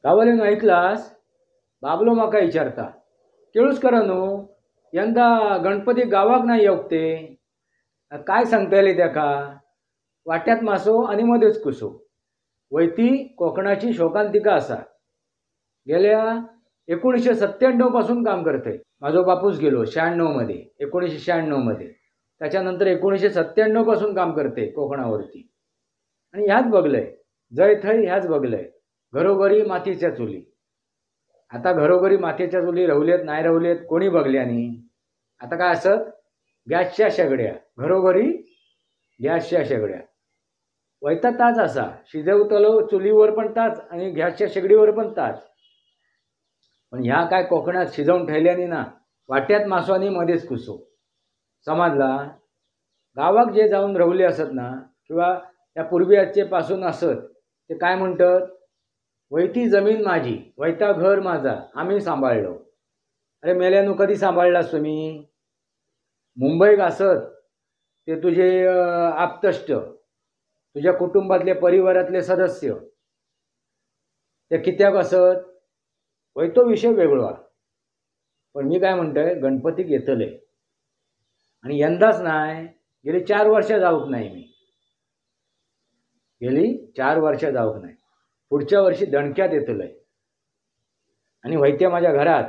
गांवांतल्यान ऐकलास बाबलो म्हाका विचारता केळुसकर न्हू यंदा गणपती गावाक नाही येवक ते काय सांगतले तेका वाट्यात मासो आनी मदेच कुसो वयती कोकणाची शोकांतिका आसा गेल्या 1997 पासून काम करते माझो बापूस गेलो 96 मध्ये 1996 मध्ये त्याच्यानंतर 1997 पासून काम करते कोकणावरती आणि ह्याच बघलंय जय थंय ह्याच बघलंय घरोघरी मातीच्या चुली आता घरोघरी मातीच्या चुली रवलेत नाही रवलेत कोणी बघल्यानी आता काय असत गॅसच्या शेगड्या घरोघरी गॅसच्या शेगड्या वयता ताच असा शिजवतलो चुलीवर पण ताच आणि गॅसच्या शेगडीवर पण ताच पण ह्या काय कोकणात शिजवून ठेवल्यानी ना वाट्यात मासो आणि मध्येच कुसो समजला गावाक जे जाऊन रवले असत ना किंवा त्या पूर्वीचे पासून असत ते काय म्हणतात वैती जमीन माझी वैता घर माझा आम्ही सांभाळलो अरे मेल्यानू कधी सांभाळलास तुम्ही मुंबईक असत ते तुझे आप्तष्ट तुझ्या कुटुंबातले परिवारातले सदस्य ते कित्याक असत वय तो विषय वेगळा पण मी काय म्हणतोय गणपतीक येतले आणि यंदाच नाही गेली 4 वर्ष जाऊक नाही मी गेली 4 वर्ष जाऊक नाही पुढच्या वर्षी दणक्यात येतले आणि वैत्य माझ्या घरात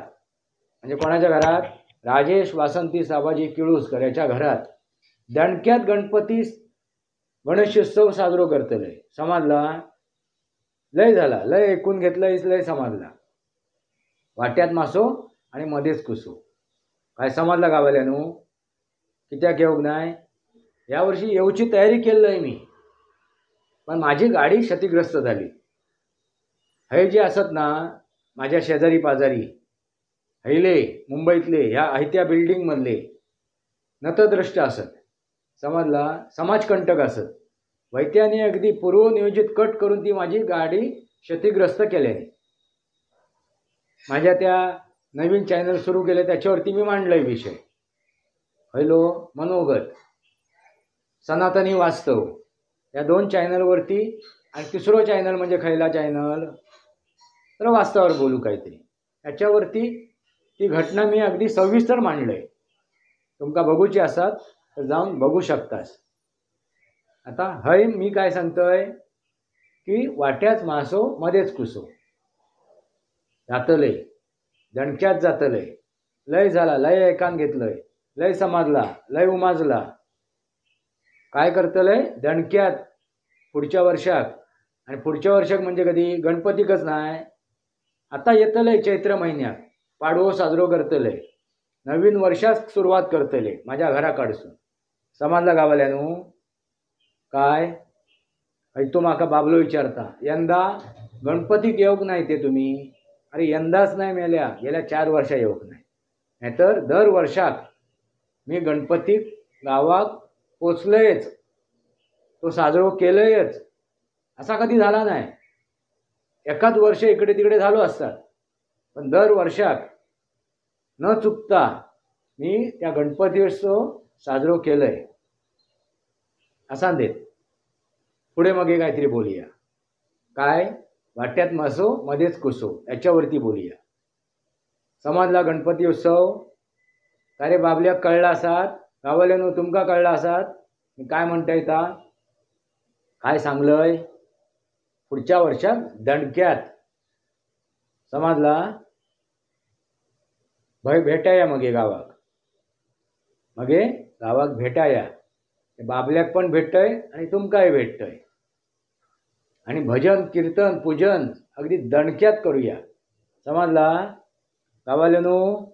म्हणजे कोणाच्या घरात राजेश वासंती साबाजी केळुसकर याच्या घरात दणक्यात गणपती गणेशोत्सव साजरो करतले समजला लय झाला लय ऐकून घेतलं लय समजला वाट्यात मासो आणि मध्येच कुसो काय समजला गावाल्यानू कित्याक येऊक नाही यावर्षी येऊची तयारी केली मी पण माझी गाडी क्षतिग्रस्त झाली हे जे असत ना माझ्या शेजारी पाजारी हैले मुंबईतले ह्या आयत्या बिल्डिंगमधले नतद्रष्ट असत समजला समाजकंटक असत वैत्याने अगदी पूर्वनियोजित कट करून ती माझी गाडी क्षतिग्रस्त केल्याने माझ्या त्या नवीन चॅनल सुरू केले त्याच्यावरती मी मांडलाय विषय हॅलो मनोगत सनातनी वास्तव या 2 चॅनलवरती आणि तिसरो चॅनल म्हणजे खैला चॅनल तर वास्तवावर बोलू काहीतरी त्याच्यावरती ती घटना मी अगदी सविस्तर मांडलंय तुमका बघूची असतात तर जाऊन बघू शकतास आता हय मी काय सांगतोय की वाट्याच मासो मध्येच कुसो जातले दणक्यात जातले लय झाला लय ऐकान घेतलंय लय समजला लय उमाजला काय करतले दणक्यात पुढच्या वर्षाक आणि पुढच्या वर्षाक म्हणजे कधी गणपतीकच नाही आता येतले चैत्र महिन्यात पाडवो साजरो करतले नवीन वर्षात सुरुवात करतले माझ्या घराकडसून समजला गावाल्यानू काय तो माका बाबलो विचारता यंदा गणपतीक येऊक नाही ते तुम्ही अरे यंदाच नाही मेल्या गेल्या 4 वर्ष येऊक नाही नाहीतर दर वर्षाक मी गणपतीक गावाक पोचलंयच तो साजरो केलंयच असा कधी झाला नाही एखाद वर्ष इकडे तिकडे झालो असतात पण दर वर्षाक न चुकता मी त्या गणपती उत्सव साजरो केलंय असा देत पुढे मग काहीतरी बोलूया काय वाट्यात मासो मध्येच कुसो याच्यावरती बोलूया समजला गणपती उत्सव अरे बाबल्याक कळला असात गावाल्यानू तुमका कळला असात मी काय म्हणता येता काय सांगलंय पुढच्या वर्षात दणक्यात समजला भय भेटाया मगे गावाक भेटाया बाबल्याक पण भेटतंय आणि तुमकाय भेटतंय आणि भजन कीर्तन पूजन अगदी दणक्यात करूया समजला गावाल्यानू